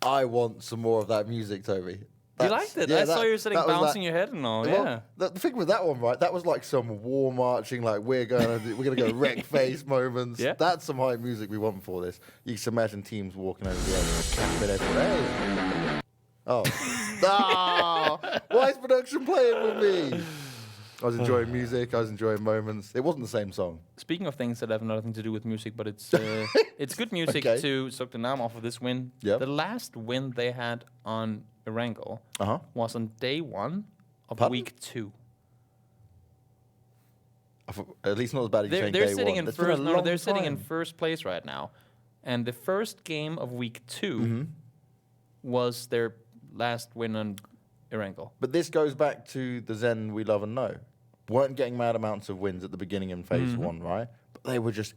I want some more of that music, Toby. You liked it? Yeah, I saw you sitting bouncing your head and all. Well, the thing with that one, right? That was like some war marching, like we're gonna go wreck face moments. Yeah. That's some hype music we want for this. You can imagine teams walking over the edge, camping everywhere. Oh, why is production playing with me? I was enjoying music. I was enjoying moments. It wasn't the same song. Speaking of things that have nothing to do with music, but it's it's good music to Zoekt Een Naam off of this win. Yep. The last win they had on Erangel was on day 1 of week 2. At least not as bad as they're day sitting 1. in first. No, they're sitting in first place right now, and the first game of week 2 was their last win on Erangel. But this goes back to the Zen we love and know. Weren't getting mad amounts of wins at the beginning in phase 1, right? But they were just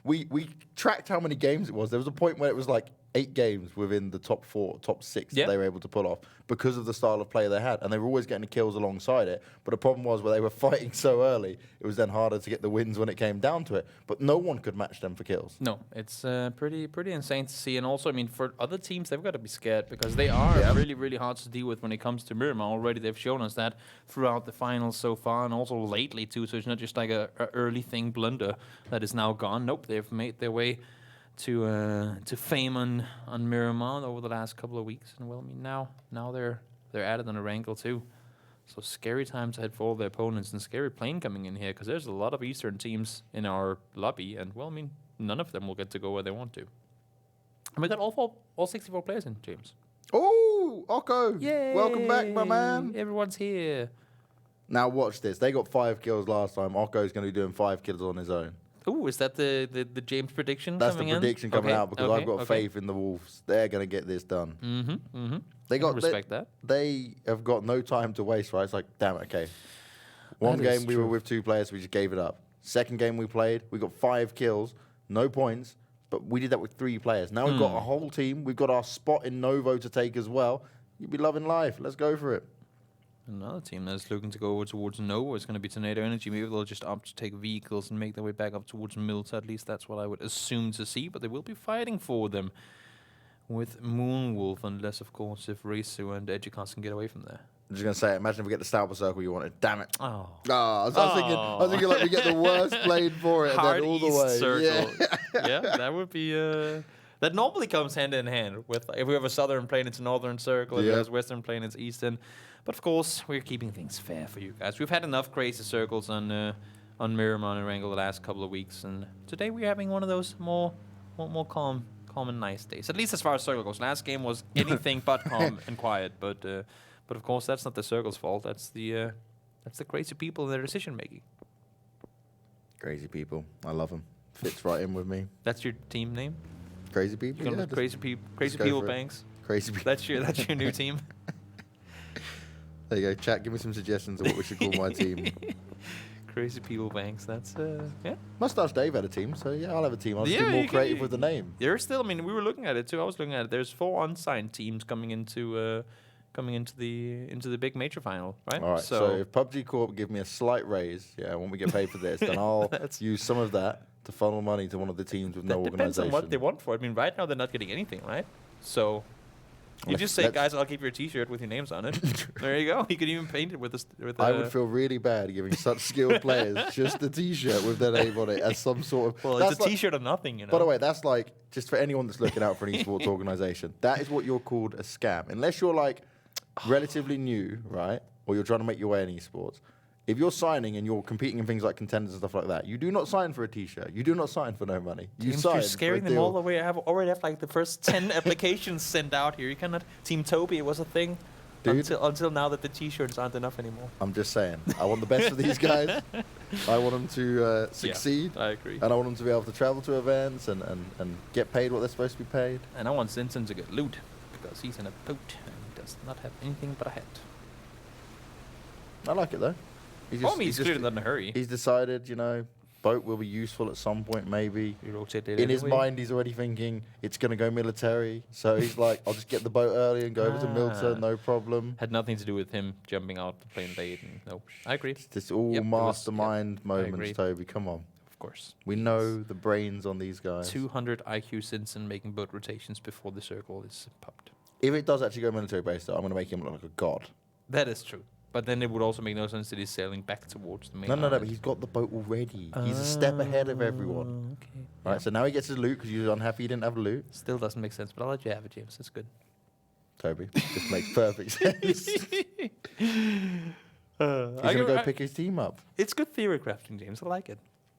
we tracked how many games it was. There was a point where it was like 8 games within the top 4, top 6 that they were able to pull off because of the style of play they had. And they were always getting the kills alongside it. But the problem was where they were fighting so early, it was then harder to get the wins when it came down to it. But no one could match them for kills. No, it's pretty insane to see. And also, I mean, for other teams, they've got to be scared because they are really, really hard to deal with when it comes to Miramar. Already they've shown us that throughout the finals so far and also lately too. So it's not just like a early thing blunder that is now gone. Nope, they've made their way to fame on Miramar over the last couple of weeks, and well, I mean now they're added on Erangel too. So scary times ahead for all their opponents, and scary playing coming in here because there's a lot of Eastern teams in our lobby, and well, I mean none of them will get to go where they want to. And we got all 64 players in, James. Oh, Oko! Yay! Welcome back, my man. Everyone's here. Now watch this. They got 5 kills last time. Oko's going to be doing 5 kills on his own. Oh, is that the James prediction That's coming the prediction coming out because I've got faith in the Wolves. They're going to get this done. They got respect that. They have got no time to waste, right? It's like, damn it, okay. One game we were with 2 players, we just gave it up. Second game we played, we got 5 kills, no points, but we did that with 3 players. Now we've got a whole team. We've got our spot in Novo to take as well. You'd be loving life. Let's go for it. Another team that's looking to go over towards Nova is going to be Tornado Energy. Maybe they'll just opt to take vehicles and make their way back up towards Milta. At least that's what I would assume to see. But they will be fighting for them with Moonwolf, unless, of course, if Risu and Edgecast can get away from there. I'm just going to say, imagine if we get the Stouper Circle you wanted. Damn it. Oh. I was thinking like we get the worst played for it Hard and then all East the way. Circle. Yeah, that would be... that normally comes hand in hand with if we have a southern plane, it's a northern circle. If we have a western plane, it's eastern. But of course, we're keeping things fair for you guys. We've had enough crazy circles on Miramar and Erangel the last couple of weeks, and today we're having one of those more calm and nice days. At least as far as circle goes. Last game was anything but calm and quiet. But of course, that's not the circle's fault. That's the crazy people and their decision making. Crazy people, I love them. Fits right in with me. That's your team name? Crazy people. You're gonna crazy people banks. Crazy people. That's your new team. There you go, chat. Give me some suggestions of what we should call my team. Crazy people banks. That's Mustache Dave had a team, so yeah, I'll have a team. I'll just be more creative with the name. There's still. I mean, we were looking at it too. I was looking at it. There's 4 unsigned teams coming into the big major final, right? All right. So if PUBG Corp give me a slight raise, when we get paid for this, then I'll use some of that to funnel money to one of the teams with no organization. Depends on what they want for it. I mean, right now they're not getting anything, right? So you just say, guys, I'll keep your T-shirt with your names on it. There you go. You could even paint it with I would feel really bad giving such skilled players just a T-shirt with their name on it as some sort of... Well, it's a T-shirt or nothing, you know. By the way, that's like, just for anyone that's looking out for an esports organization, that is what you're called a scam. Unless you're like relatively new, right? Or you're trying to make your way in esports. If you're signing and you're competing in things like contenders and stuff like that, you do not sign for a T-shirt. You do not sign for no money. You sign You're scaring them all the way. I already have like the first 10 applications sent out here. You cannot. Team Toby was a thing until now that the T-shirts aren't enough anymore. I'm just saying. I want the best for these guys. I want them to succeed. Yeah, I agree. And I want them to be able to travel to events and get paid what they're supposed to be paid. And I want Zinsen to get loot because he's in a boat and he does not have anything but a hat. I like it though. He's clearly not in a hurry. He's decided, boat will be useful at some point, maybe. In his mind, he's already thinking it's going to go military. So he's like, I'll just get the boat early and go over to Milta, no problem. Had nothing to do with him jumping out the plane late. No, I agree. It's just all mastermind moments, Toby. Come on. Of course. We know the brains on these guys. 200 IQ Sinsen making boat rotations before the circle is popped. If it does actually go military base, though, I'm going to make him look like a god. That is true. But then it would also make no sense that he's sailing back towards the main No, island. but he's got the boat already. He's a step ahead of everyone. Okay. Right, so now he gets his loot because you were unhappy he didn't have loot. Still doesn't make sense, but I'll let you have it, James. That's good. Toby, this makes perfect sense. He's going to go pick his team up. It's good theory crafting, James. I like it.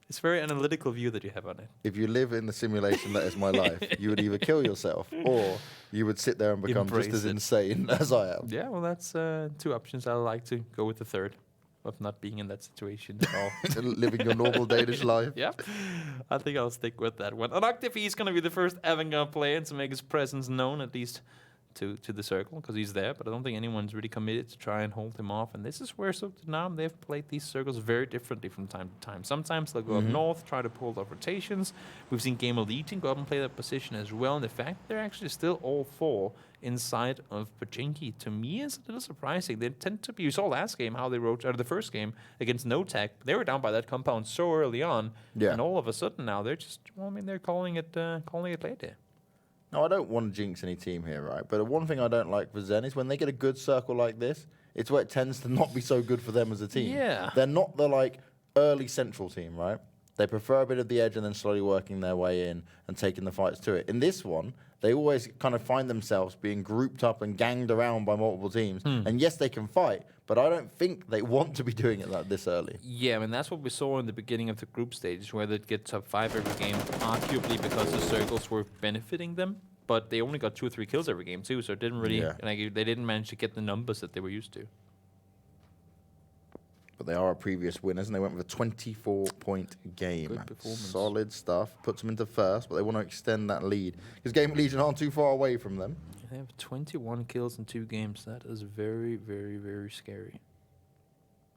It's a very analytical view that you have on it. If you live in the simulation that is my life, you would either kill yourself or you would sit there and become Embrace just as it. insane as I am. Yeah, well, that's 2 options. I like to go with the third of not being in that situation at all. Living your normal Danish life. Yeah, I think I'll stick with that one. Unactive, he's going to be the first Avangar player to make his presence known, at least to the circle, because he's there, but I don't think anyone's really committed to try and hold him off. And this is where Zoekt Een Naam, they've played these circles very differently from time to time. Sometimes they'll go up north, try to pull off rotations. We've seen Gamerlegion go up and play that position as well. And the fact they're actually still all 4 inside of Pachinki, to me, is a little surprising. They tend to be, you saw last game how they rotated, the first game against No Tech. They were down by that compound so early on, and all of a sudden now they're just, they're calling it late there. Now, I don't want to jinx any team here, right? But the one thing I don't like for Zen is when they get a good circle like this, it's where it tends to not be so good for them as a team. Yeah. They're not the, early central team, right? They prefer a bit of the edge and then slowly working their way in and taking the fights to it. In this one, they always kind of find themselves being grouped up and ganged around by multiple teams. And yes, they can fight, but I don't think they want to be doing it like this early. Yeah, that's what we saw in the beginning of the group stage, where they'd get top 5 every game, arguably because the circles were benefiting them. But they only got 2 or 3 kills every game too, so it didn't really, they didn't manage to get the numbers that they were used to. But they are a previous winners, and they went with a 24-point game. Good performance. Solid stuff. Puts them into first, but they want to extend that lead. Because Gamerlegion aren't too far away from them. They have 21 kills in 2 games. That is very, very, very scary.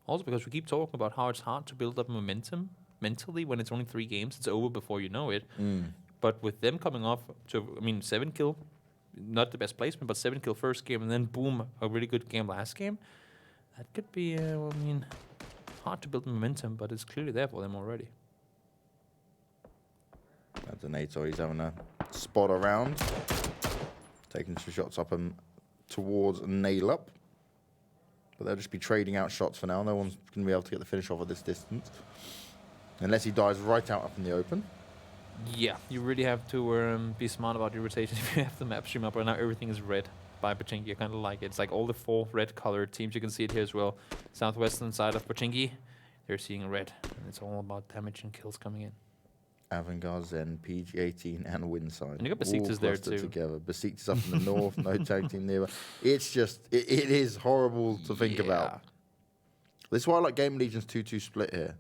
Also because we keep talking about how it's hard to build up momentum mentally when it's only 3 games. It's over before you know it. But with them coming off to, 7 kill, not the best placement, but 7 kill first game, and then boom, a really good game last game. That could be, hard to build momentum, but it's clearly there for them already. That's Donator. He's having a spot around. Taking some shots up and towards Nail Up. But they'll just be trading out shots for now. No one's going to be able to get the finish off at this distance. Unless he dies right out up in the open. Yeah, you really have to be smart about your rotation if you have the map stream up. Right now, everything is red by Pachinki. I kind of like it. It's like all the 4 red-colored teams. You can see it here as well. Southwestern side of Pachinki, they're seeing red. And it's all about damage and kills coming in. Avangar, Zen, PG18, and Winside. And you got Besiktas there too. Together. Besiktas up in the north, no tag team nearby. It's just, it is horrible to think about. This is why I like Gamerlegion's 2-2 split here.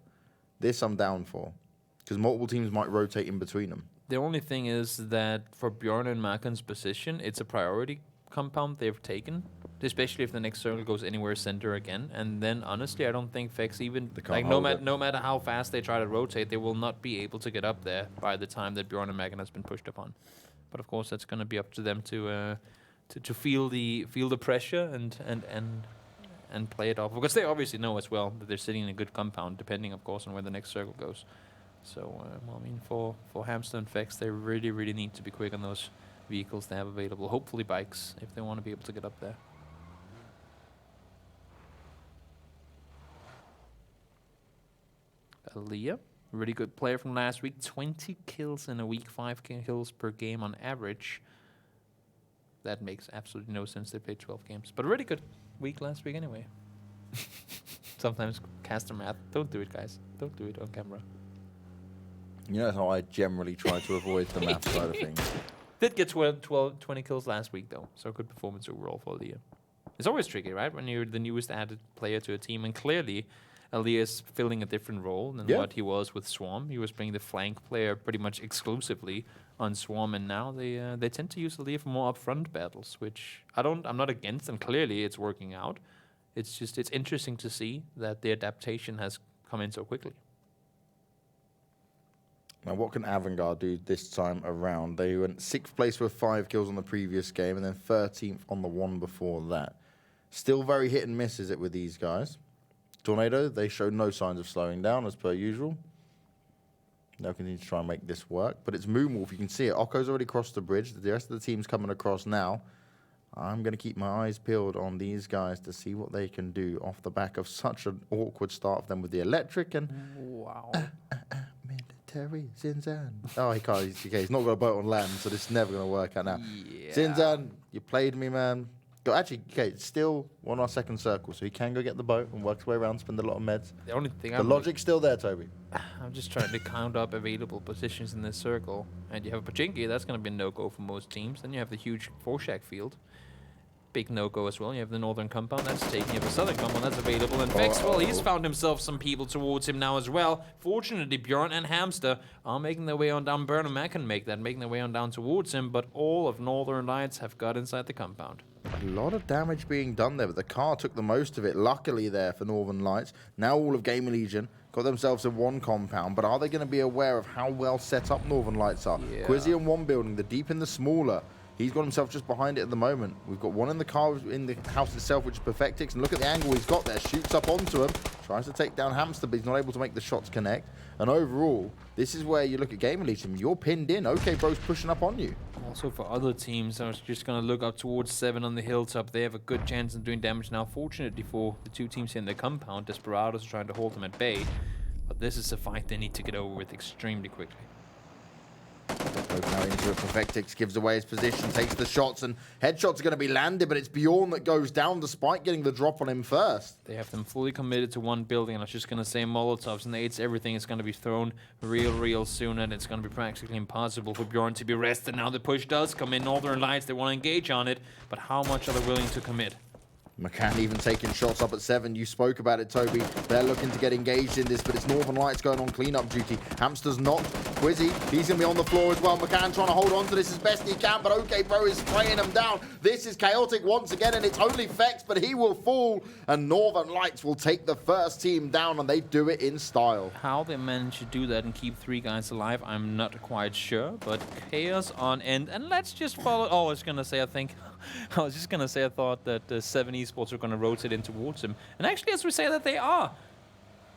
This I'm down for. Because multiple teams might rotate in between them. The only thing is that for Bjorn and Makan's position, it's a priority compound they've taken, especially if the next circle goes anywhere center again. And then, honestly, I don't think Fex even, no matter how fast they try to rotate, they will not be able to get up there by the time that Bjorn and Makan has been pushed upon. But of course, that's going to be up to them to feel the pressure and play it off, because they obviously know as well that they're sitting in a good compound, depending, of course, on where the next circle goes. So, for Hamster and Fex, they really, really need to be quick on those vehicles they have available. Hopefully bikes, if they want to be able to get up there. Aaliyah, really good player from last week. 20 kills in a week, 5 kills per game on average. That makes absolutely no sense. They played 12 games. But a really good week last week anyway. Sometimes caster math. Don't do it, guys. Don't do it on camera. You know how I generally try to avoid the math side of things. Did get 20 kills last week, though. So good performance overall for Aaliyah. It's always tricky, right? When you're the newest added player to a team. And clearly, Aaliyah is filling a different role than what he was with Swarm. He was playing the flank player pretty much exclusively on Swarm. And now they tend to use Aaliyah for more upfront battles, which I'm not against. And clearly, it's working out. It's interesting to see that the adaptation has come in so quickly. Now, what can Avangar do this time around? They went 6th place with 5 kills on the previous game, and then 13th on the one before that. Still very hit and miss, is it, with these guys? Tornado, they show no signs of slowing down, as per usual. They'll continue to try and make this work. But it's Moonwolf. You can see it. Okko's already crossed the bridge. The rest of the team's coming across now. I'm going to keep my eyes peeled on these guys to see what they can do off the back of such an awkward start for them with the electric and... Wow. Military Zinzan. Oh, he can't. He's not got a boat on land, so this is never going to work out now. Yeah. Zinzan, you played me, man. Actually, okay, it's still on our second circle, so he can go get the boat and work his way around, spend a lot of meds. The only thing The logic's still there, Toby. I'm just trying to count up available positions in this circle. And you have a Pachinki, that's going to be a no-go for most teams. Then you have the huge 4-shack field. Big no-go as well. You have the northern compound, that's taken. You have the southern compound, that's available. And Vex, well, he's found himself some people towards him now as well. Fortunately, Bjorn and Hamster are making their way on down. Burnham Mac can make that, making their way on down towards him. But all of Northern Lights have got inside the compound. A lot of damage being done there, but the car took the most of it, luckily there for Northern Lights. Now all of Gamerlegion got themselves in one compound, but are they going to be aware of how well set up Northern Lights are? Yeah. Quizzy in one building, the deep in the smaller. He's got himself just behind it at the moment. We've got one in the car in the house itself, which is Perfectix, and look at the angle he's got there. Shoots up onto him, tries to take down Hamster, but he's not able to make the shots connect. And overall, this is where you look at Gamerlegion. You're pinned in. OK Bro's pushing up on you. Also for other teams, I was just going to look up towards 7 on the hilltop. They have a good chance of doing damage now. Fortunately for the two teams here in the compound, Desperado's trying to hold them at bay. But this is a fight they need to get over with extremely quickly. Now into it, Perfectix gives away his position, takes the shots, and headshots are going to be landed, but it's Bjorn that goes down despite getting the drop on him first. They have them fully committed to one building, and I was just going to say Molotovs, nades, everything is going to be thrown real soon, and it's going to be practically impossible for Bjorn to be rested. Now the push does come in, Northern Lights, they want to engage on it, but how much are they willing to commit? McCann even taking shots up at 7. You spoke about it, Toby. They're looking to get engaged in this, but it's Northern Lights going on cleanup duty. Hamster's knocked. Quizzy, he's going to be on the floor as well. McCann trying to hold on to this as best he can, but OK Bro is spraying him down. This is chaotic once again, and it's only Fex, but he will fall, and Northern Lights will take the first team down, and they do it in style. How they manage to do that and keep 3 guys alive, I'm not quite sure, but chaos on end. And let's just follow. Oh, I was going to say, I thought that Se7en Esports are going to rotate in towards him. And actually, as we say that, they are.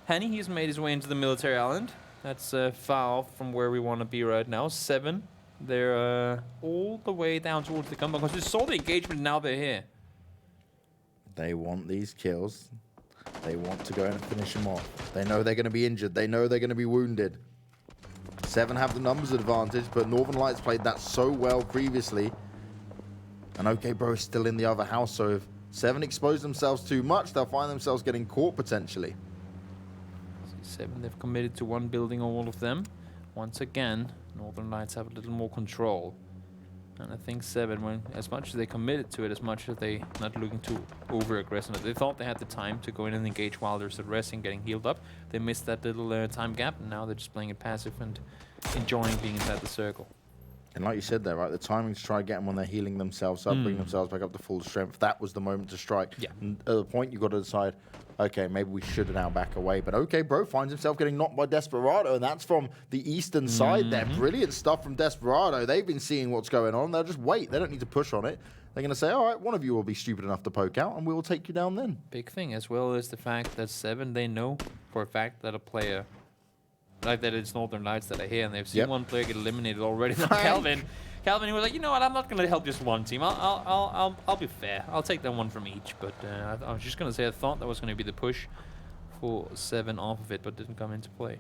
Henny, he's made his way into the military island. That's far off from where we want to be right now. 7, they're all the way down towards the compound because they saw the engagement, now they're here. They want these kills. They want to go and finish them off. They know they're going to be injured. They know they're going to be wounded. 7 have the numbers advantage, but Northern Lights played that so well previously. And OK Bro is still in the other house, so if 7 expose themselves too much, they'll find themselves getting caught potentially. 7, they've committed to one building, all of them. Once again, Northern Lights have a little more control. And I think 7, when as much as they committed to it, as much as they not looking too over-aggressive. They thought they had the time to go in and engage while they're still resting, getting healed up. They missed that little time gap, and now they're just playing it passive and enjoying being inside the circle. And like you said there, right, the timing to try and get them when they're healing themselves up, bring themselves back up to full strength, that was the moment to strike. Yeah. And at the point, you've got to decide, okay, maybe we should now back away. But OK Bro finds himself getting knocked by Desperado, and that's from the eastern side there. Brilliant stuff from Desperado. They've been seeing what's going on. They'll just wait. They don't need to push on it. They're going to say, all right, one of you will be stupid enough to poke out, and we will take you down then. Big thing, as well as the fact that 7, they know for a fact that a player... like that it's Northern Lights that are here, and they've seen one player get eliminated already. Now Calvin, he was like, you know what? I'm not going to help just one team. I'll be fair. I'll take that one from each. But I was just going to say I thought that was going to be the push for 7 off of it, but didn't come into play.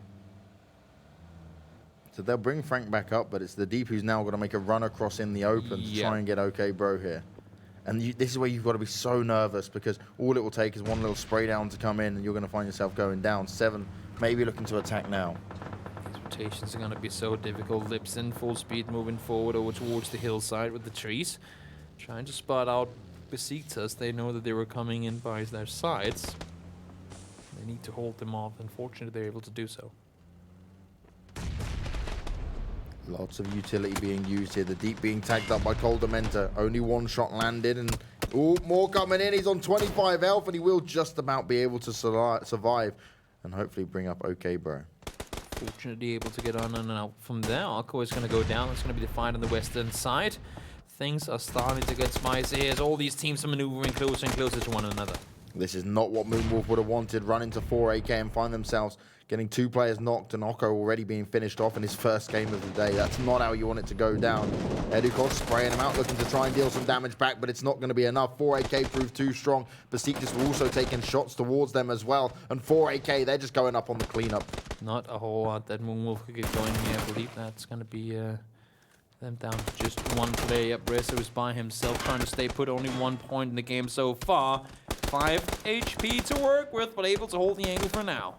So they'll bring Frank back up, but it's the Deep who's now going to make a run across in the open to try and get OK Bro here. And this is where you've got to be so nervous, because all it will take is one little spray down to come in, and you're going to find yourself going down. 7 maybe looking to attack now. Rotations are going to be so difficult. Lips in full speed, moving forward over towards the hillside with the trees. Trying to spot out Besiktas. They know that they were coming in by their sides. They need to hold them off. Unfortunately, they're able to do so. Lots of utility being used here. The Deep being tagged up by Coldamenta. Only one shot landed, and more coming in. He's on 25 health, and he will just about be able to survive and hopefully bring up OK Bro. Fortunately able to get on and out from there. Arco is going to go down. It's going to be the fight on the western side. Things are starting to get spicy as all these teams are maneuvering closer and closer to one another. This is not what Moonwolf would have wanted. Run into 4 AK and find themselves getting 2 players knocked and Oko already being finished off in his first game of the day. That's not how you want it to go down. Edukos spraying him out, looking to try and deal some damage back, but it's not going to be enough. 4 AK proved too strong. Besiktas were also taking shots towards them as well. And 4 AK, they're just going up on the cleanup. Not a whole lot that Moonwolf could get going here. I believe that's going to be them down to just 1 player. Yep, Rizzo is by himself trying to stay put. Only 1 point in the game so far. 5 HP to work with, but able to hold the angle for now.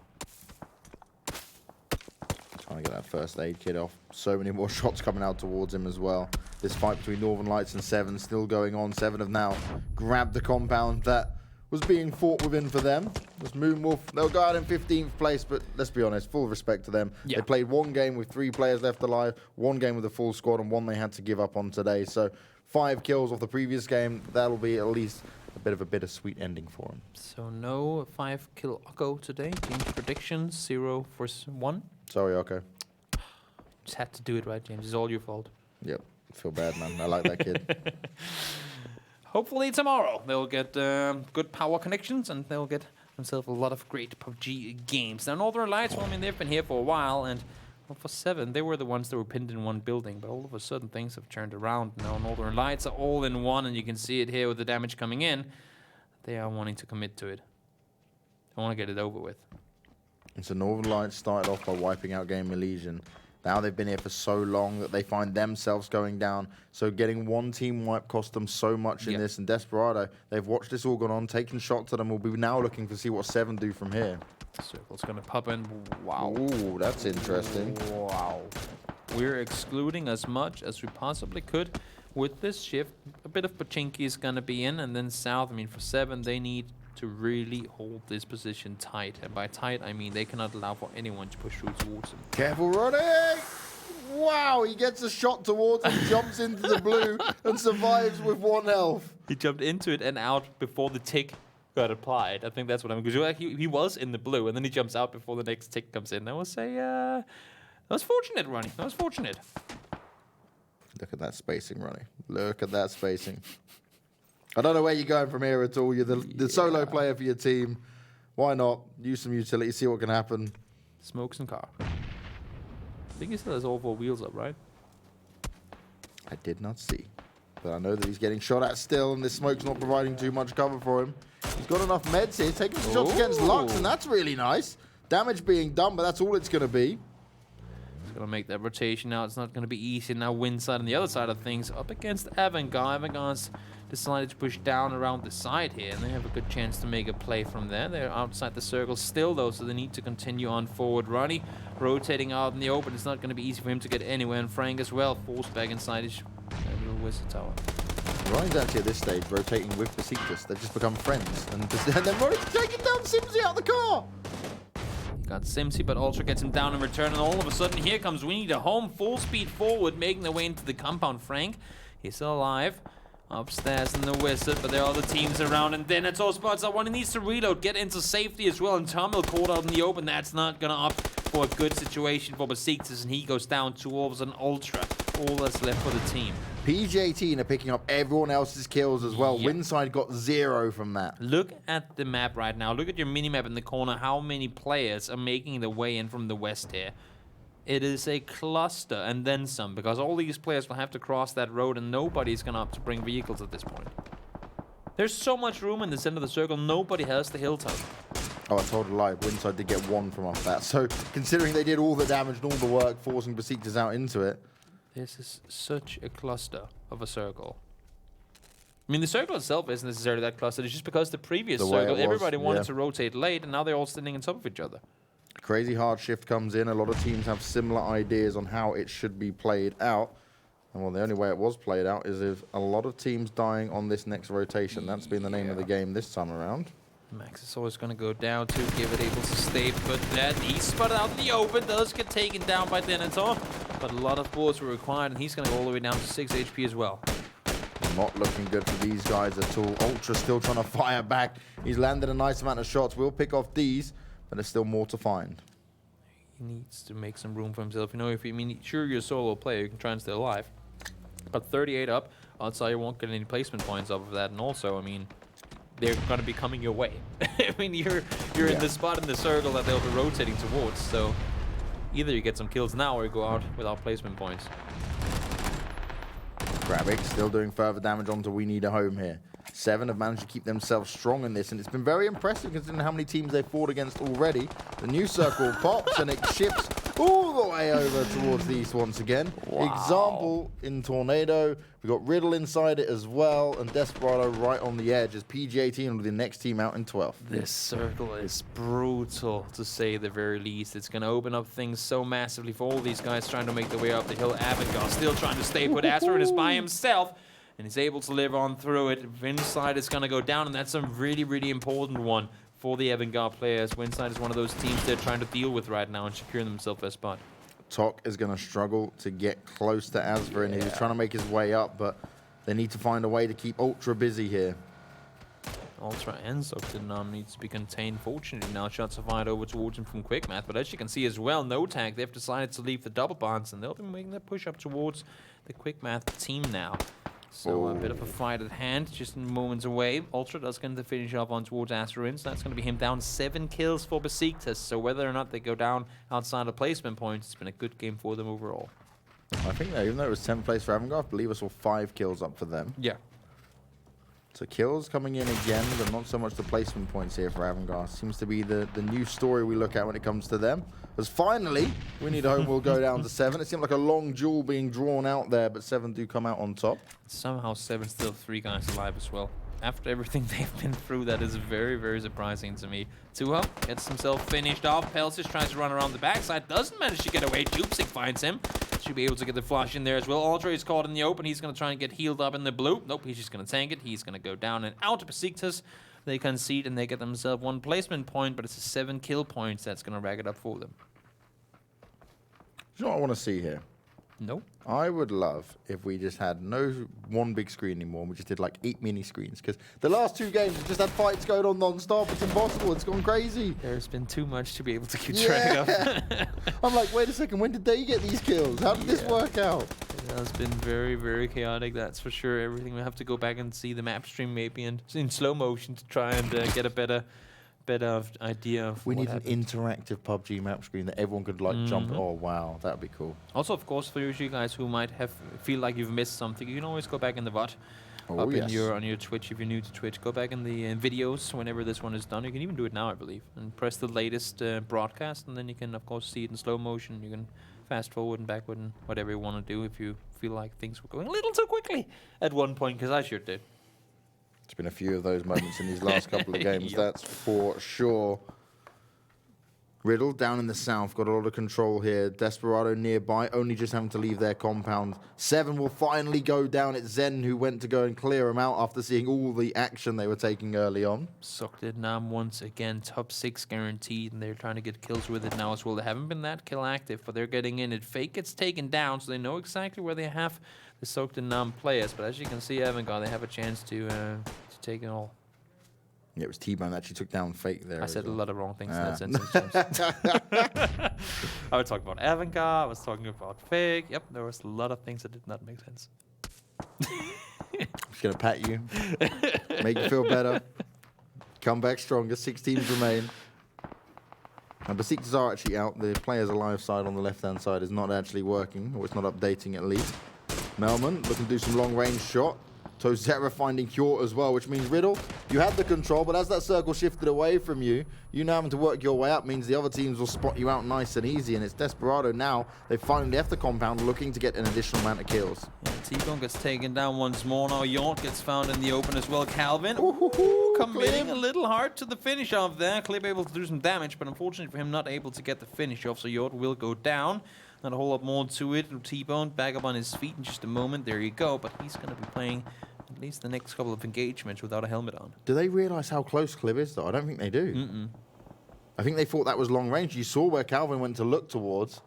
Trying to get that first aid kit off. So many more shots coming out towards him as well. This fight between Northern Lights and Se7en still going on. Se7en have now grabbed the compound that was being fought within for them. Was Moonwolf. They'll go out in 15th place, but let's be honest, full respect to them. Yeah. They played 1 game with 3 players left alive, 1 game with a full squad, and 1 they had to give up on today. So 5 kills off the previous game. That'll be at least a bit of a bittersweet ending for him. So no 5-kill Oko today. Team's predictions 0 for 1. Sorry, okay. Just had to do it right, James. It's all your fault. Yep. Feel bad, man. I like that kid. Hopefully tomorrow they'll get good power connections and they'll get themselves a lot of great PUBG games. Now Northern Lights, well, I mean, they've been here for a while, and well, for Se7en, they were the ones that were pinned in 1 building, but all of a sudden things have turned around. Now Northern Lights are all in 1, and you can see it here with the damage coming in. They are wanting to commit to it. They want to get it over with. And so Northern Lights started off by wiping out Gamerlegion. Now they've been here for so long that they find themselves going down. So getting 1 team wipe cost them so much in this. And Desperado, they've watched this all gone on, taken shots at them. We'll be now looking to see what Se7en do from here. Circle's going to pop in. Wow. Ooh, that's interesting. Wow. We're excluding as much as we possibly could with this shift. A bit of Pachinki is going to be in. And then South, I mean, for Se7en, they need to really hold this position tight. And by tight, I mean they cannot allow for anyone to push through towards them. Careful, Roddy! Wow, he gets a shot towards him, jumps into the blue, and survives with 1 health. He jumped into it and out before the tick got applied. I think that's what I'm going to do. He was in the blue, and then he jumps out before the next tick comes in. I will say, that was fortunate, Ronnie. That was fortunate. Look at that spacing, Ronnie. Look at that spacing. I don't know where you're going from here at all. You're the solo player for your team. Why not? Use some utility, see what can happen. Smokes and car. I think he still has all 4 wheels up, right? I did not see. But I know that he's getting shot at still, and this smoke's not providing too much cover for him. He's got enough meds here, taking some shots against Lux, and that's really nice. Damage being done, but that's all it's going to be. He's going to make that rotation now. It's not going to be easy. Now Winside on the other side of things up against Avangar. Avangar's decided to push down around the side here, and they have a good chance to make a play from there. They're outside the circle still, though, so they need to continue on forward. Ronnie rotating out in the open. It's not going to be easy for him to get anywhere, and Frank as well falls back inside his little wizard tower. Ronnie's actually at this stage rotating with Besiktas. They've just become friends, and then Ronnie's taking down Simsy out the car. Got Simsy, but Ultra gets him down in return, and all of a sudden here comes We Need a Home, full speed forward, making their way into the compound. Frank, he's still alive. Upstairs in the wizard, but there are other teams around, and then it's all spots that one. He needs to reload, get into safety as well, and Tamil caught out in the open. That's not gonna opt for a good situation for Besiktas, and he goes down to all of a sudden Ultra. All that's left for the team. PG18 are picking up everyone else's kills as well. Yep. Winside got 0 from that. Look at the map right now. Look at your mini-map in the corner. How many players are making their way in from the west here? It is a cluster and then some, because all these players will have to cross that road, and nobody's going to have to bring vehicles at this point. There's so much room in the center of the circle. Nobody has the hilltop. Oh, I told a lie. Winside did get 1 from off that. So, considering they did all the damage and all the work, forcing Besiktas out into it. This is such a cluster of a circle. I mean, the circle itself isn't necessarily that clustered. It's just because the previous circle, everybody wanted to rotate late, and now they're all standing on top of each other. Crazy hard shift comes in. A lot of teams have similar ideas on how it should be played out. And well, the only way it was played out is if a lot of teams dying on this next rotation. That's been the name of the game this time around. Max is always going to go down to give it able to stay put there. He's spotted out in the open. Does get taken down by Denethor. But a lot of bullets were required, and he's going to go all the way down to 6 HP as well. Not looking good for these guys at all. Ultra still trying to fire back. He's landed a nice amount of shots. We'll pick off these, but there's still more to find. He needs to make some room for himself. You know, if you mean, sure, you're a solo player, you can try and stay alive. But 38 up, outside you won't get any placement points off of that. And also, I mean, they're going to be coming your way. I mean, you're in the spot in the circle that they'll be rotating towards. So either you get some kills now or you go out without placement points. Gravic still doing further damage onto We Need a Home here. Se7en have managed to keep themselves strong in this, and it's been very impressive considering how many teams they've fought against already. The new circle pops, and it shifts all the way over towards the east once again. Wow. Example in Tornado. We've got Riddle inside it as well, and Desperado right on the edge as PG18 with the next team out in 12th. This circle is brutal, to say the very least. It's going to open up things so massively for all these guys trying to make their way up the hill. Avangar still trying to stay put. Asteroid is by himself, and he's able to live on through it. Winside is going to go down, and that's a really, really important one for the Avangar players. Winside is one of those teams they're trying to deal with right now and securing themselves their spot. Tok is going to struggle to get close to Asver, and he's trying to make his way up, but they need to find a way to keep Ultra busy here. Ultra and Zoekt Een Naam needs to be contained. Fortunately, now shots are fired over towards him from Quickmath, but as you can see as well, no tag. They've decided to leave the double bonds, and they'll be making their push up towards the Quickmath team now. So a bit of a fight at hand, just moments away. Ultra does get to finish off on towards Asteroid, so that's going to be him down 7 kills for Besiktas. So whether or not they go down outside of placement points, it's been a good game for them overall. I think that even though it was 10th place for Avangar, I believe I saw 5 kills up for them. Yeah. So kills coming in again, but not so much the placement points here for Avangar. Seems to be the new story we look at when it comes to them. As finally, We Need a Home will go down to 7. It seemed like a long duel being drawn out there, but 7 do come out on top. Somehow 7 still 3 guys alive as well. After everything they've been through, that is very, very surprising to me. Tuha gets himself finished off. Pelsis tries to run around the backside, doesn't manage to get away. Jupsing finds him. Should be able to get the flush in there as well. Ultra is caught in the open. He's going to try and get healed up in the blue. Nope, he's just going to tank it. He's going to go down and out to Besiktas. They concede and they get themselves 1 placement point, but it's a 7 kill points that's going to rack it up for them. Do you know what I want to see here? Nope. I would love if we just had no one big screen anymore and we just did like 8 mini screens, because the last 2 games we just had fights going on non-stop. It's impossible. It's gone crazy. There's been too much to be able to keep track of. I'm like, wait a second, when did they get these kills? How did this work out? It has been very, very chaotic, that's for sure. Everything, we have to go back and see the map stream maybe in slow motion to try and get a better idea of we what need happened. an interactive PUBG map screen that everyone could like jump. Oh wow, that'd be cool. Also, of course, for you guys who might feel like you've missed something, you can always go back in the VOD. Oh, in on your Twitch, if you're new to Twitch, go back in the videos whenever this one is done. You can even do it now, I believe, and press the latest broadcast, and then you can, of course, see it in slow motion. You can fast forward and backward and whatever you want to do if you feel like things were going a little too quickly at one point, because I sure did. It's been a few of those moments in these last couple of games, that's for sure. Riddle down in the south, got a lot of control here. Desperado nearby, only just having to leave their compound. 7 will finally go down. It's Zen who went to go and clear him out after seeing all the action they were taking early on. Zoekt Een Naam once again, top 6 guaranteed, and they're trying to get kills with it now as well. They haven't been that kill active, but they're getting in it. Fake gets taken down, so they know exactly where they have the Zoekt Een Naam players. But as you can see, Avangar, they have a chance to take it all. Yeah, it was T-Bone that actually took down Fake there. I said a lot of wrong things in that Yeah. sentence, James. I was talking about Avangar, I was talking about Fake. Yep, there was a lot of things that did not make sense. Just gonna pat you, make you feel better, come back stronger. 6 teams remain. And Besiktas are actually out. The players alive side on the left-hand side is not actually working, or it's not updating at least. Melman looking to do some long-range shot. Tozera finding Cure as well, which means Riddle, you had the control, but as that circle shifted away from you, you now having to work your way up means the other teams will spot you out nice and easy, and it's Desperado now. They finally left the compound looking to get an additional amount of kills. Yeah, T-Bone gets taken down once more. Now Yort gets found in the open as well. Calvin committing a little hard to the finish off there. Clip able to do some damage, but unfortunately for him, not able to get the finish off, so Yort will go down. Not a whole lot more to it. T-Bone back up on his feet in just a moment. There you go, but he's going to be playing at least the next couple of engagements without a helmet on. Do they realise how close Clip is, though? I don't think they do. I think they thought that was long range. You saw where Calvin went to look towards.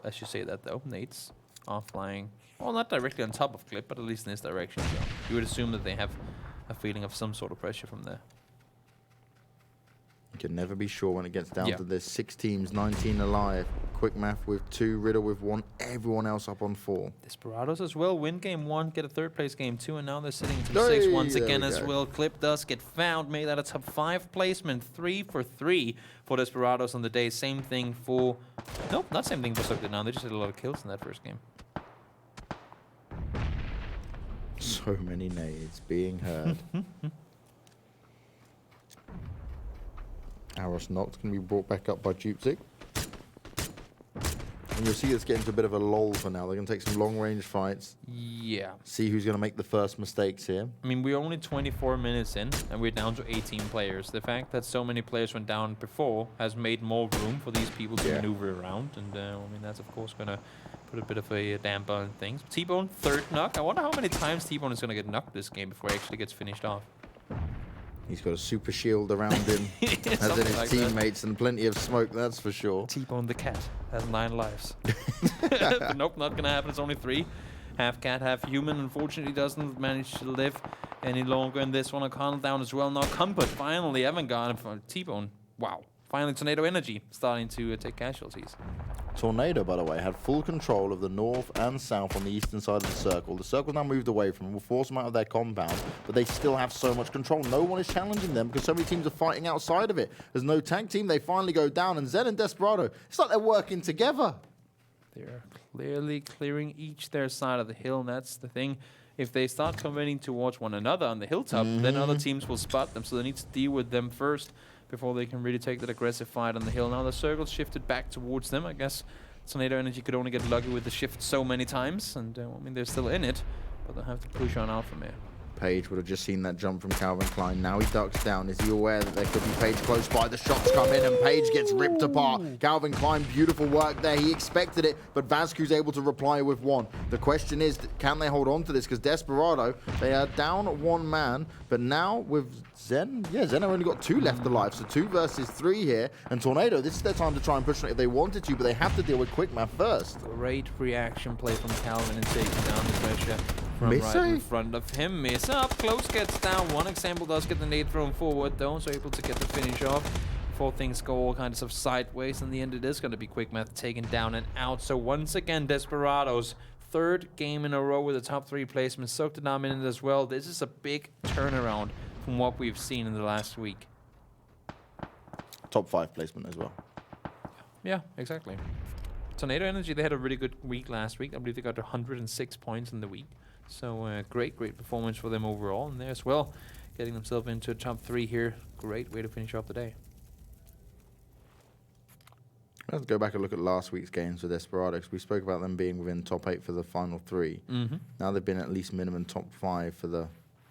As you say that, though, Nates are flying, well, not directly on top of Clip, but at least in his direction. So you would assume that they have a feeling of some sort of pressure from there. You can never be sure when it gets down to this. 6 teams, 19 alive. Quickmath with 2, Riddle with 1, everyone else up on 4. Desperados as well. Win game 1, get a 3rd place game 2, and now they're sitting in top 6 once again as well. Clip does get found, made that a top 5 placement. 3 for 3 for Desperados on the day. Same thing for... Nope, not same thing for Zoekt Een Naam. They just had a lot of kills in that first game. So many nades being heard. Aros Noct can be brought back up by Dupzig. And you'll see it's getting to a bit of a lull for now. They're going to take some long-range fights. Yeah. See who's going to make the first mistakes here. I mean, we're only 24 minutes in, and we're down to 18 players. The fact that so many players went down before has made more room for these people to maneuver around. And, I mean, that's, of course, going to put a bit of a damper on things. T-Bone, 3rd knock. I wonder how many times T-Bone is going to get knocked this game before he actually gets finished off. He's got a super shield around him, as in his like teammates, and plenty of smoke, that's for sure. T-Bone the cat has 9 lives. But nope, not going to happen. It's only 3. Half cat, half human. Unfortunately, doesn't manage to live any longer in this one. O'Connell down as well. Now Comfort, finally, Avangar for T-Bone. Wow. Finally, Tornado Energy starting to take casualties. Tornado, by the way, had full control of the north and south on the eastern side of the circle. The circle now moved away from them, will force them out of their compound, but they still have so much control. No one is challenging them because so many teams are fighting outside of it. There's no tag team. They finally go down, and Zen and Desperado, it's like they're working together. They're clearly clearing each their side of the hill, and that's the thing. If they start converting towards one another on the hilltop, then other teams will spot them, so they need to deal with them first before they can really take that aggressive fight on the hill. Now the circle's shifted back towards them. I guess Tornado Energy could only get lucky with the shift so many times, and I mean, they're still in it, but they'll have to push on Alpha Mare. Page would have just seen that jump from Calvin Klein. Now he ducks down. Is he aware that there could be Page close by? The shots come in and Page gets ripped apart. Calvin Klein, beautiful work there. He expected it, but Vazqu's able to reply with 1. The question is, can they hold on to this? Because Desperado, they are down 1 man, but now with Zen, Zen have only got 2 left alive, so 2 versus 3 here. And Tornado, this is their time to try and push it if they wanted to, but they have to deal with Quickmath first. Great reaction play from Calvin and taking down the pressure. Miss right in front of him. Miss up. Close gets down. One example does get the nade thrown forward, though, so able to get the finish off before things go all kinds of sideways. In the end, it is going to be Quickmath taken down and out. So once again, Desperados, 3rd game in a row with a top 3 placement. Zoekt Een Naam in it as well. This is a big turnaround from what we've seen in the last week. Top 5 placement as well. Yeah, exactly. Tornado Energy, they had a really good week last week. I believe they got 106 points in the week. So great performance for them overall. And there as well, getting themselves into a top 3 here. Great way to finish off the day. Let's go back and look at last week's games for Desperado. We spoke about them being within top 8 for the final 3. Now they've been at least minimum top 5 for the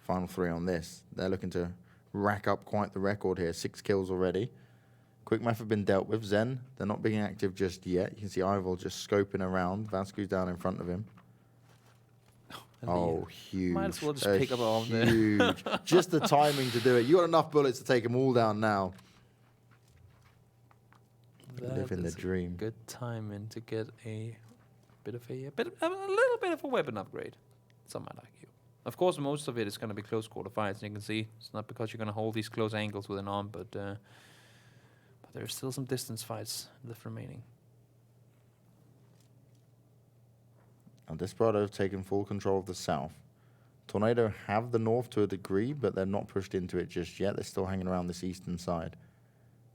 final 3 on this. They're looking to rack up quite the record here. 6 kills already. Quickmath have been dealt with. Zen, they're not being active just yet. You can see Ivor just scoping around. Vazqu's down in front of him. Oh, huge. Might as well just pick up on there. Huge. Just the timing to do it. You got enough bullets to take them all down now. Living the dream. Good timing to get a little bit of a weapon upgrade. Some might argue. Of course, most of it is going to be close quarter fights. And you can see it's not because you're going to hold these close angles with an arm, but there's still some distance fights left remaining. And Desperado have taken full control of the south. Tornado have the north to a degree, but they're not pushed into it just yet. They're still hanging around this eastern side.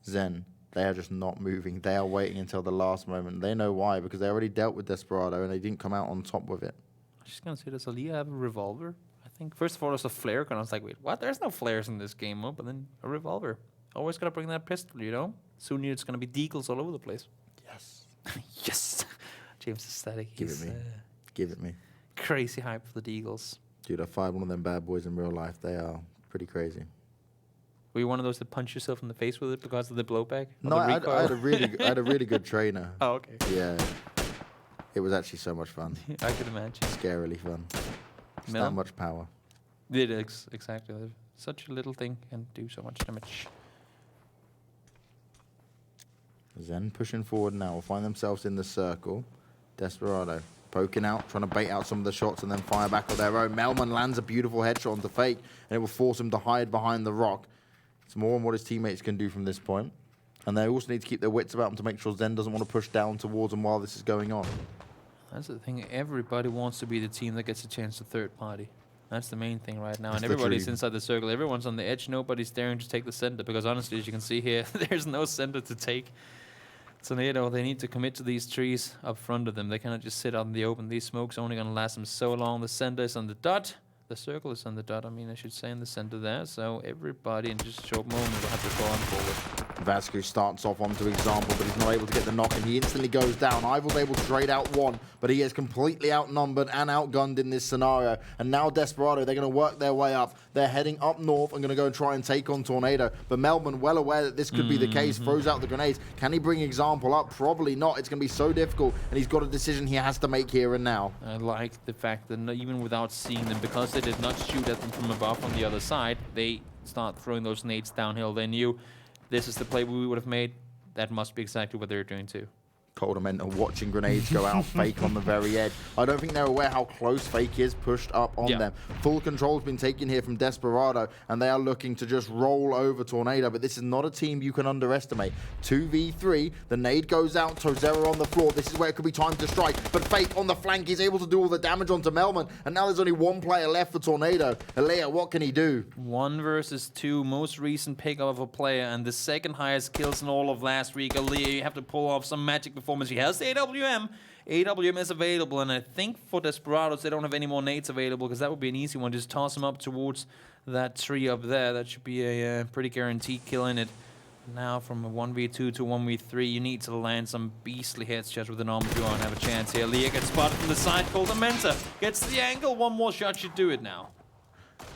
Zen, they are just not moving. They are waiting until the last moment. They know why, because they already dealt with Desperado and they didn't come out on top with it. I was just going to say, does Aliyah have a revolver? I think, first of all, there's a flare, and I was like, wait, what? There's no flares in this game, but then a revolver. Always got to bring that pistol, you know? Soon it's going to be deagles all over the place. Yes. Yes. James is static. Give it me. Give it me. Crazy hype for the deagles. Dude, I fired one of them bad boys in real life. They are pretty crazy. Were you one of those that punched yourself in the face with it because of the blowback? No, I had a really good trainer. Oh, okay. Yeah. It was actually so much fun. I could imagine. Scarily fun. It's not much power. It is, exactly. Such a little thing can do so much damage. Zen pushing forward now. Will find themselves in the circle. Desperado poking out, trying to bait out some of the shots and then fire back on their own. Melman lands a beautiful headshot onto Fake, and it will force him to hide behind the rock. It's more on what his teammates can do from this point. And they also need to keep their wits about them to make sure Zen doesn't want to push down towards them while this is going on. That's the thing. Everybody wants to be the team that gets a chance to third party. That's the main thing right now. That's and the everybody's dream. Inside the circle. Everyone's on the edge. Nobody's daring to take the center because honestly, as you can see here, there's no center to take. Tornado, they need to commit to these trees up front of them. They cannot just sit out in the open. These smokes are only going to last them so long. The center is on the dot. The circle is on the dot. I mean, I should say in the center there. So everybody in just a short moment will have to go on forward. Vasco starts off onto example, but he's not able to get the knock, and he instantly goes down. Ivor's able to trade out one, but he is completely outnumbered and outgunned in this scenario. And now Desperado, they're going to work their way up. They're heading up north and going to go and try and take on Tornado. But Melbourne, well aware that this could be the case, throws out the grenades. Can he bring example up? Probably not. It's going to be so difficult, and he's got a decision he has to make here and now. I like the fact that even without seeing them, because they did not shoot at them from above on the other side, they start throwing those nades downhill. They knew this is the play we would have made. That must be exactly what they're doing too. Coldament are watching grenades go out, Fake on the very edge. I don't think they're aware how close Fake is pushed up on them. Full control has been taken here from Desperado, and they are looking to just roll over Tornado, but this is not a team you can underestimate. 2v3, the nade goes out, Tozera on the floor. This is where it could be time to strike, but Fake on the flank is able to do all the damage onto Melman, and now there's only one player left for Tornado. Elia, what can he do? 1 versus 2, most recent pickup of a player, and the second highest kills in all of last week. Elia, you have to pull off some magic performance. He has the AWM. AWM is available, and I think for Desperados, they don't have any more nades available because that would be an easy one. Just toss him up towards that tree up there. That should be a pretty guaranteed kill in it. Now from a 1v2 to 1v3, you need to land some beastly headshots with an armor duo and have a chance here. Leah gets spotted from the side. Coldamenta gets the angle. One more shot should do it now.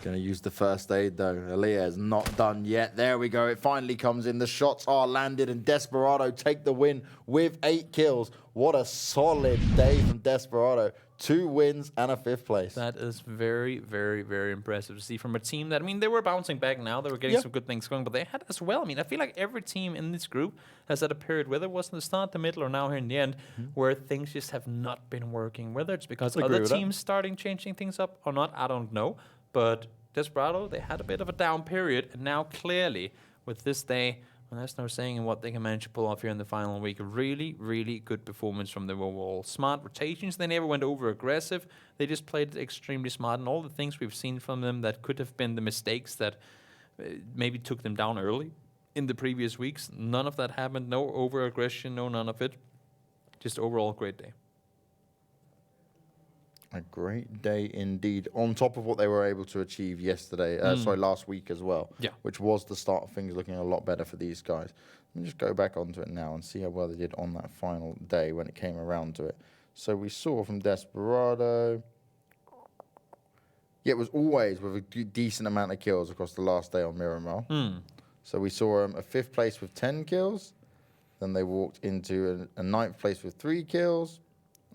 Going to use the first aid though. Elia is not done yet. There we go. It finally comes in. The shots are landed and Desperado take the win with 8 kills. What a solid day from Desperado. 2 wins and a 5th place. That is very, very, very impressive to see from a team that, I mean, they were bouncing back now. They were getting some good things going, but they had as well. I mean, I feel like every team in this group has had a period, whether it was in the start, the middle, or now here in the end, where things just have not been working. Whether it's because other teams starting changing things up or not, I don't know. But Desperado, they had a bit of a down period, and now clearly with this day, well, there's no saying what they can manage to pull off here in the final week. A really, really good performance from them overall. Smart rotations, they never went over aggressive. They just played extremely smart, and all the things we've seen from them that could have been the mistakes that maybe took them down early in the previous weeks, none of that happened. No over aggression, no none of it. Just overall great day. A great day indeed, on top of what they were able to achieve yesterday, last week as well, which was the start of things looking a lot better for these guys. Let me just go back onto it now and see how well they did on that final day when it came around to it. So we saw from Desperado, it was always with a decent amount of kills across the last day on Miramar. So we saw a 5th place with 10 kills, then they walked into a 9th place with 3 kills,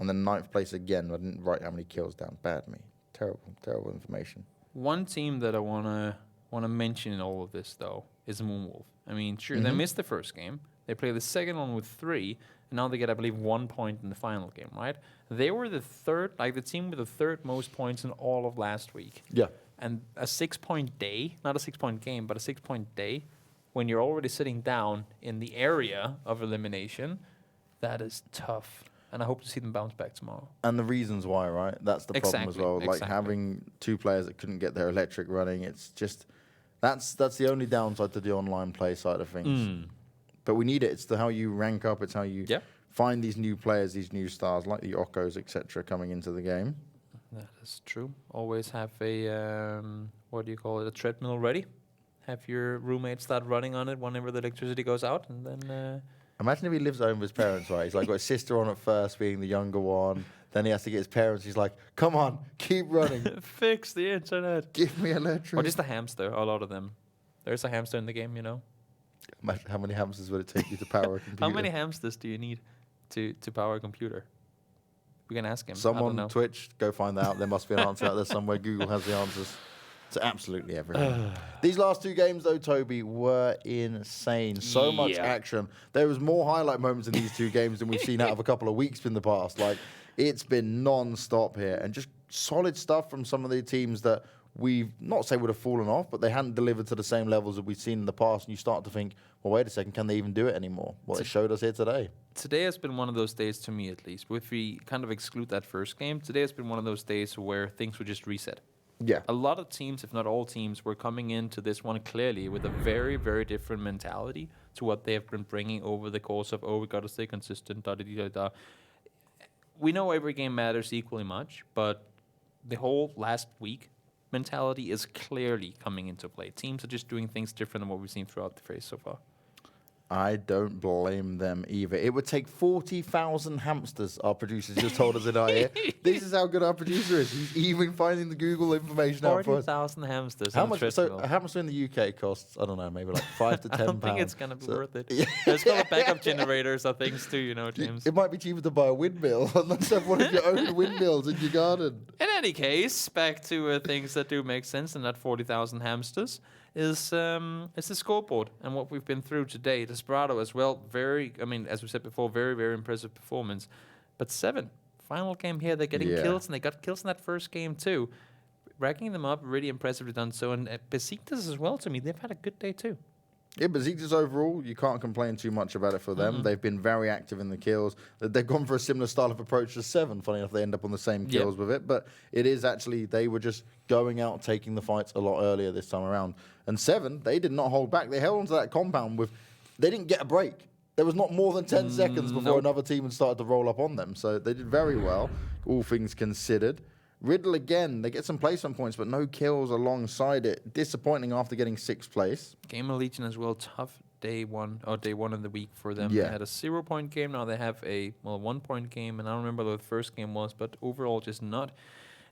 and then 9th place again. I didn't write how many kills down. Bad me. Terrible, terrible information. One team that I wanna mention in all of this though is Moonwolf. I mean, sure, they missed the first game. They played the second one with 3, and now they get, I believe, 1 point in the final game, right? They were the third, like the team with the 3rd most points in all of last week. Yeah. And a 6-point day, not a 6-point game, but a 6-point day, when you're already sitting down in the area of elimination, that is tough. And I hope to see them bounce back tomorrow. And the reasons why, right? That's the problem as well. Like having 2 players that couldn't get their electric running, it's just that's the only downside to the online play side of things. But we need it. It's how you rank up. It's how you find these new players, these new stars, like the Okos, etc., coming into the game. That is true. Always have a what do you call it? A treadmill ready. Have your roommate start running on it whenever the electricity goes out, and then. Imagine if he lives at home with his parents, right? He's like got his sister on at first, being the younger one. Then he has to get his parents. He's like, come on, keep running. Fix the internet. Give me electric. Or just a hamster, a lot of them. There's a hamster in the game, you know. Imagine how many hamsters would it take you to power a computer? How many hamsters do you need to power a computer? We can ask him. Someone on Twitch, go find that out. There must be an answer out there somewhere. Google has the answers to absolutely everything. These last 2 games, though, Toby, were insane. So much action. There was more highlight moments in these 2 games than we've seen out of a couple of weeks in the past. Like, it's been non-stop here. And just solid stuff from some of the teams that we've not say would have fallen off, but they hadn't delivered to the same levels that we've seen in the past. And you start to think, well, wait a second, can they even do it anymore? Well, they showed us here today. Today has been one of those days, to me at least, if we kind of exclude that first game, today has been one of those days where things were just reset. Yeah. A lot of teams, if not all teams, were coming into this one clearly with a very, very different mentality to what they have been bringing over the course of, we got to stay consistent, da-da-da-da. We know every game matters equally much, but the whole last week mentality is clearly coming into play. Teams are just doing things different than what we've seen throughout the phase so far. I don't blame them either. It would take 40,000 hamsters, our producers just told us in our ear. This is how good our producer is. He's even finding the Google information out for us. 40,000 hamsters. How much in the UK costs? I don't know, maybe like £5 to £10. I don't think it's going to be worth it. There's got backup generators or things too, James. It might be cheaper to buy a windmill and let's have one of your own windmills in your garden. In any case, back to things that do make sense, and that 40,000 hamsters is the scoreboard and what we've been through today. Desperado as well, as we said before, very, very impressive performance. But Se7en, final game here, they're getting kills, and they got kills in that first game too. Racking them up, really impressively done so. And Besiktas as well, to me, they've had a good day too. Yeah, Besiktas overall, you can't complain too much about it for them. They've been very active in the kills. They've gone for a similar style of approach to Se7en. Funny enough, they end up on the same kills with it. But it is actually, they were just going out, taking the fights a lot earlier this time around. And Se7en, they did not hold back. They held onto that compound they didn't get a break. There was not more than 10 seconds before another team had started to roll up on them. So they did very well, all things considered. Riddle again, they get some placement points, but no kills alongside it. Disappointing after getting 6th place. Gamerlegion as well, tough day one of the week for them. Yeah. They had a 0-point game, now they have a 1-point game, and I don't remember what the first game was, but overall just not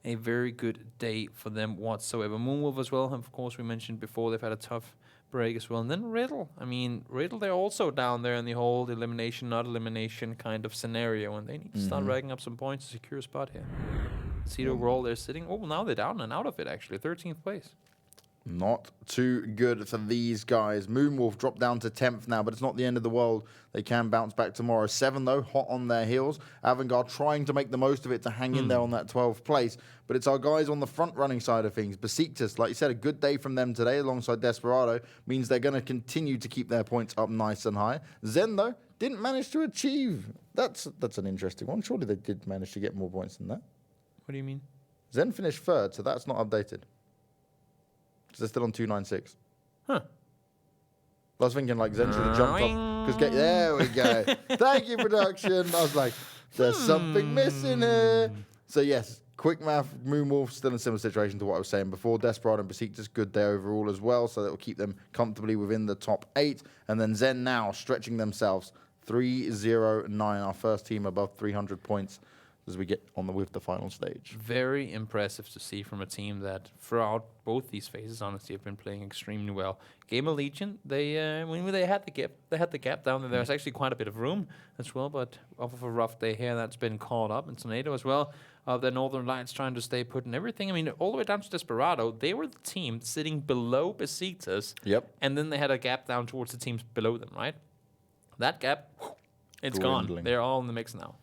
a very good day for them whatsoever. Moonwolf as well, of course, we mentioned before, they've had a tough break as well. And then Riddle, Riddle, they're also down there in the whole elimination, not elimination kind of scenario, and they need to start racking up some points to secure a spot here. See the overall they're sitting. Oh, now they're down and out of it, actually. 13th place. Not too good for these guys. Moonwolf dropped down to 10th now, but it's not the end of the world. They can bounce back tomorrow. Se7en, though, hot on their heels. Avangar trying to make the most of it to hang in there on that 12th place. But it's our guys on the front-running side of things. Besiktas, like you said, a good day from them today alongside Desperado. Means they're going to continue to keep their points up nice and high. Se7en, though, didn't manage to achieve. That's an interesting one. Surely they did manage to get more points than that. What do you mean? Se7en finished 3rd, so that's not updated. So they're still on 296. Huh. I was thinking like Zen should have jumped up. There we go. Thank you, production. I was like, there's something missing here. So yes, Quickmath, Moonwolf, still in a similar situation to what I was saying before. Desperado and Besiktas, good day overall as well. So that will keep them comfortably within the top 8. And then Se7en now stretching themselves 3-0-9, our first team above 300 points as we get on with the final stage. Very impressive to see from a team that throughout both these phases, honestly, have been playing extremely well. Gamerlegion, when they had the gap down there, there was actually quite a bit of room as well, but off of a rough day here, that's been caught up. And Tornado as well, the Northern Lights trying to stay put and everything. All the way down to Desperado, they were the team sitting below Besiktas. Yep. And then they had a gap down towards the teams below them, right? That gap, it's Dwindling. gone. They're all in the mix now.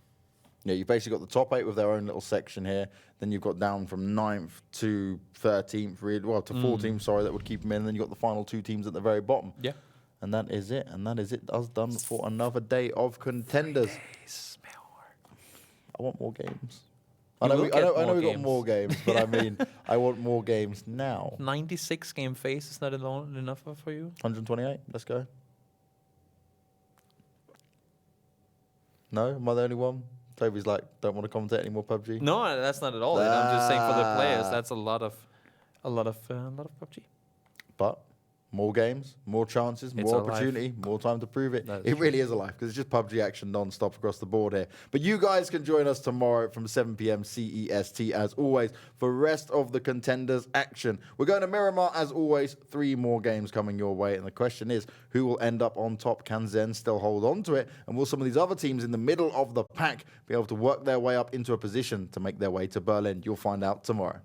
Yeah, you've basically got the top 8 with their own little section here. Then you've got down from 9th to 13th, to 14th, sorry, that would keep them in. And then you've got the final 2 teams at the very bottom. Yeah. And that is it. And that is it. Us done for another day of contenders. I want more games. I know we got more games, but I want more games now. 96 game phase is not enough for you? 128, let's go. No? Am I the only one? Toby's like, don't want to commentate any more PUBG. No, that's not at all. I'm just saying for the players, that's a lot of PUBG. But more games, more chances, more opportunity, more time to prove it. It really is a life because it's just PUBG action non-stop across the board here. But you guys can join us tomorrow from 7 p.m. CEST as always for rest of the contenders action. We're going to Miramar as always. 3 more games coming your way. And the question is, who will end up on top? Can Se7en still hold on to it? And will some of these other teams in the middle of the pack be able to work their way up into a position to make their way to Berlin? You'll find out tomorrow.